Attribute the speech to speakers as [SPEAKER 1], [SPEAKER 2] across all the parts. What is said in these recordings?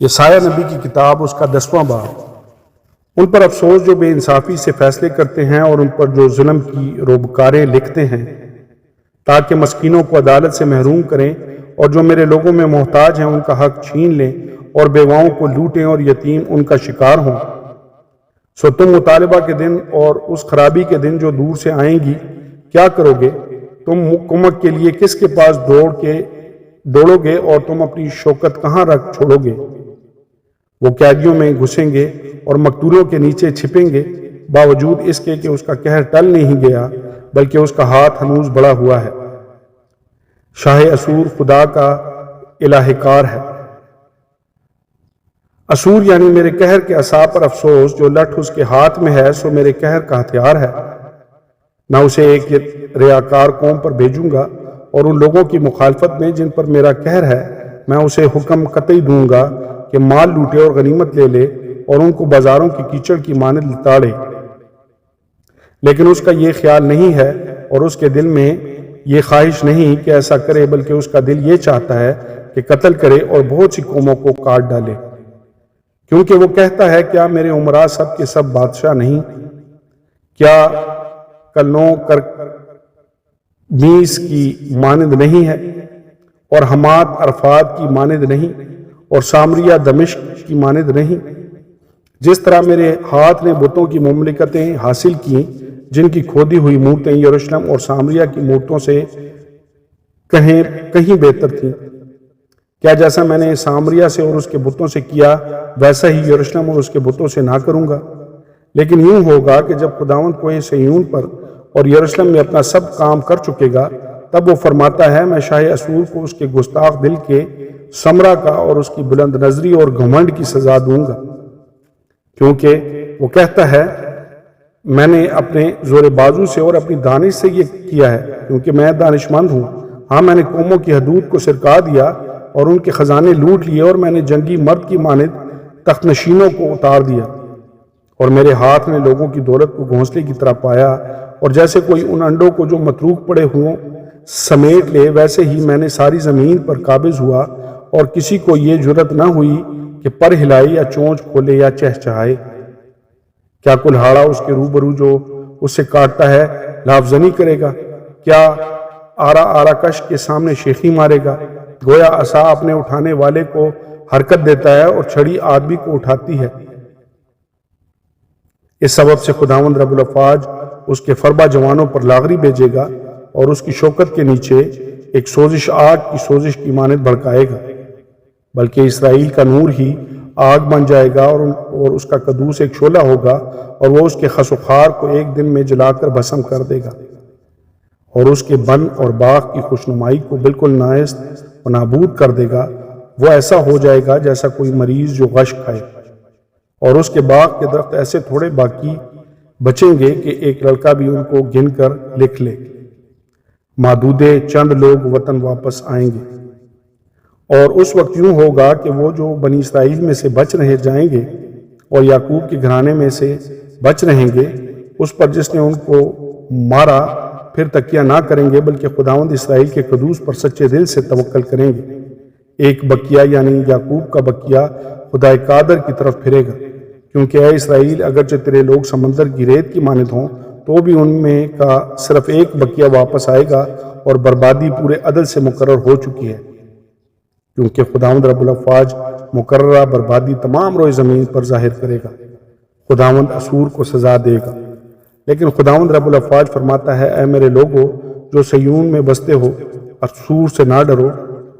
[SPEAKER 1] یسایہ نبی کی کتاب، اس کا 10واں باب۔ ان پر افسوس جو بے انصافی سے فیصلے کرتے ہیں اور ان پر جو ظلم کی روبکاریں لکھتے ہیں، تاکہ مسکینوں کو عدالت سے محروم کریں اور جو میرے لوگوں میں محتاج ہیں ان کا حق چھین لیں اور بیواؤں کو لوٹیں اور یتیم ان کا شکار ہوں۔ سو تم مطالبہ کے دن اور اس خرابی کے دن جو دور سے آئیں گی کیا کرو گے؟ تم کمک کے لیے کس کے پاس دوڑو گے اور تم اپنی شوکت کہاں رکھ چھوڑو گے؟ وہ قیدیوں میں گھسیں گے اور مقتولوں کے نیچے چھپیں گے، باوجود اس کے کہ اس کا قہر ٹل نہیں گیا بلکہ اس کا ہاتھ ہنوز بڑھا ہوا ہے۔ شاہ اسور خدا کا الہ کار ہے۔ اسور یعنی میرے قہر کے عصا پر افسوس، جو لٹھ اس کے ہاتھ میں ہے سو میرے قہر کا ہتھیار ہے۔ میں اسے ایک ریاکار قوم پر بھیجوں گا اور ان لوگوں کی مخالفت میں جن پر میرا قہر ہے میں اسے حکم قطعی دوں گا کہ مال لوٹے اور غنیمت لے لے اور ان کو بازاروں کی کیچڑ کی مانند لتاڑے۔ لیکن اس کا یہ خیال نہیں ہے اور اس کے دل میں یہ خواہش نہیں کہ ایسا کرے، بلکہ اس کا دل یہ چاہتا ہے کہ قتل کرے اور بہت سی قوموں کو کاٹ ڈالے، کیونکہ وہ کہتا ہے کیا میرے عمراء سب کے سب بادشاہ نہیں؟ کیا کلنوں کرمیس کی مانند نہیں ہے اور حمات عرفات کی مانند نہیں اور سامریہ دمشق کی مانند نہیں؟ جس طرح میرے ہاتھ نے بتوں کی مملکتیں حاصل کیں جن کی کھودی ہوئی مورتیں یروشلم اور سامریہ کی مورتوں سے کہیں بہتر تھیں، کیا جیسا میں نے سامریہ سے اور اس کے بتوں سے کیا ویسا ہی یروشلم اور اس کے بتوں سے نہ کروں گا؟ لیکن یوں ہوگا کہ جب خداوند کوہ صہیون پر اور یروشلم میں اپنا سب کام کر چکے گا، تب وہ فرماتا ہے میں شاہ اسور کو اس کے گستاخ دل کے سمرہ کا اور اس کی بلند نظری اور گھمنڈ کی سزا دوں گا، کیونکہ وہ کہتا ہے میں نے اپنے زور بازو سے اور اپنی دانش سے یہ کیا ہے، کیونکہ میں دانش مند ہوں۔ ہاں، میں نے قوموں کی حدود کو سرکا دیا اور ان کے خزانے لوٹ لیے، اور میں نے جنگی مرد کی مانند تخت نشینوں کو اتار دیا، اور میرے ہاتھ نے لوگوں کی دولت کو گھونسلے کی طرح پایا، اور جیسے کوئی ان انڈوں کو جو متروک پڑے ہوں سمیٹ لے، ویسے ہی میں نے ساری زمین پر قابض ہوا، اور کسی کو یہ جرت نہ ہوئی کہ پر ہلائے یا چونچ کھولے یا چہچہائے۔ کیا کلہاڑا اس کے روبرو جو اس سے کاٹتا ہے لافزنی کرے گا؟ کیا آرا کش کے سامنے شیخی مارے گا؟ گویا عصا اپنے اٹھانے والے کو حرکت دیتا ہے اور چھڑی آدمی کو اٹھاتی ہے۔ اس سبب سے خداوند رب الافواج اس کے فربا جوانوں پر لاغری بھیجے گا اور اس کی شوکت کے نیچے ایک سوزش آگ کی سوزش کی مانند بھڑکائے گا، بلکہ اسرائیل کا نور ہی آگ بن جائے گا اور اس کا قدوس ایک شعلہ ہوگا، اور وہ اس کے خس و خار کو ایک دن میں جلا کر بھسم کر دے گا، اور اس کے بن اور باغ کی خوشنمائی کو بالکل نائست و نابود کر دے گا۔ وہ ایسا ہو جائے گا جیسا کوئی مریض جو غش کھائے، اور اس کے باغ کے درخت ایسے تھوڑے باقی بچیں گے کہ ایک لڑکا بھی ان کو گن کر لکھ لے۔ معدودے چند لوگ وطن واپس آئیں گے، اور اس وقت یوں ہوگا کہ وہ جو بنی اسرائیل میں سے بچ رہ جائیں گے اور یعقوب کے گھرانے میں سے بچ رہیں گے، اس پر جس نے ان کو مارا پھر تکیہ نہ کریں گے، بلکہ خداوند اسرائیل کے قدوس پر سچے دل سے توکل کریں گے۔ ایک بکیا یعنی یعقوب کا بکیا خدائے قادر کی طرف پھرے گا، کیونکہ اے اسرائیل، اگرچہ تیرے لوگ سمندر کی ریت کی مانند ہوں تو بھی ان میں کا صرف ایک بکیا واپس آئے گا، اور بربادی پورے عدل سے مقرر ہو چکی ہے، کیونکہ خداوند رب الافواج مقررہ بربادی تمام روئے زمین پر ظاہر کرے گا۔ خداوند اسور کو سزا دے گا، لیکن خداوند رب الافواج فرماتا ہے اے میرے لوگو جو صیون میں بستے ہو، اسور سے نہ ڈرو،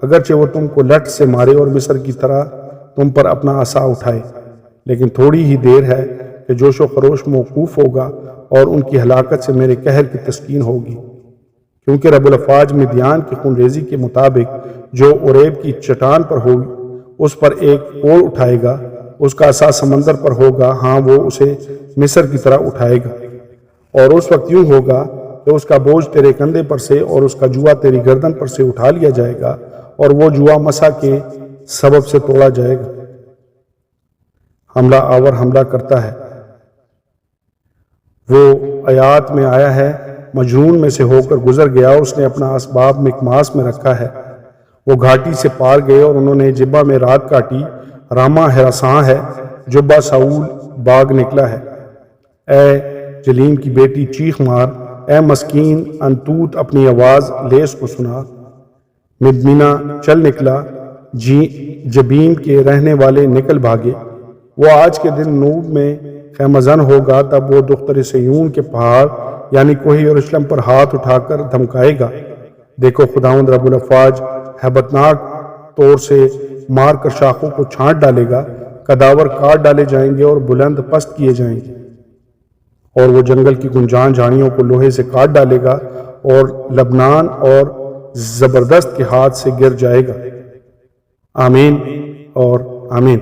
[SPEAKER 1] اگرچہ وہ تم کو لٹ سے مارے اور مصر کی طرح تم پر اپنا عصا اٹھائے، لیکن تھوڑی ہی دیر ہے کہ جوش و خروش موقوف ہوگا اور ان کی ہلاکت سے میرے قہر کی تسکین ہوگی، کیونکہ رب الافواج مدیان کی خون ریزی کے مطابق جو اوریب کی چٹان پر ہوگی اس پر ایک کوڑ اٹھائے گا، اس کا عصا سمندر پر ہوگا، ہاں وہ اسے مصر کی طرح اٹھائے گا، اور اس وقت یوں ہوگا کہ اس کا بوجھ تیرے کندھے پر سے اور اس کا جوا تیری گردن پر سے اٹھا لیا جائے گا، اور وہ جوا مسا کے سبب سے توڑا جائے گا۔ حملہ آور حملہ کرتا ہے، وہ آیات میں آیا ہے مجنون میں سے ہو کر گزر گیا، اس نے اپنا اسباب مکماس میں رکھا ہے۔ وہ گھاٹی سے پار گئے اور انہوں نے جبہ میں رات کاٹی، راما ہراساں ہے، جبہ ساؤل باغ نکلا ہے۔ اے جلیم کی بیٹی چیخ مار، اے مسکین انتوت اپنی آواز لیس کو سنا۔ مدمنہ چل نکلا، جبیم کے رہنے والے نکل بھاگے۔ وہ آج کے دن نوب میں خیمہ زن ہوگا، تب وہ دختر سیون کے پہاڑ یعنی کوہ یروشلم پر ہاتھ اٹھا کر دھمکائے گا۔ دیکھو خداوند رب الافواج ہیبتناک طور سے مار کر شاخوں کو چھانٹ ڈالے گا، کداور کاٹ ڈالے جائیں گے اور بلند پست کیے جائیں گے، اور وہ جنگل کی گنجان جھاڑیوں کو لوہے سے کاٹ ڈالے گا اور لبنان اور زبردست کے ہاتھ سے گر جائے گا۔ آمین اور آمین۔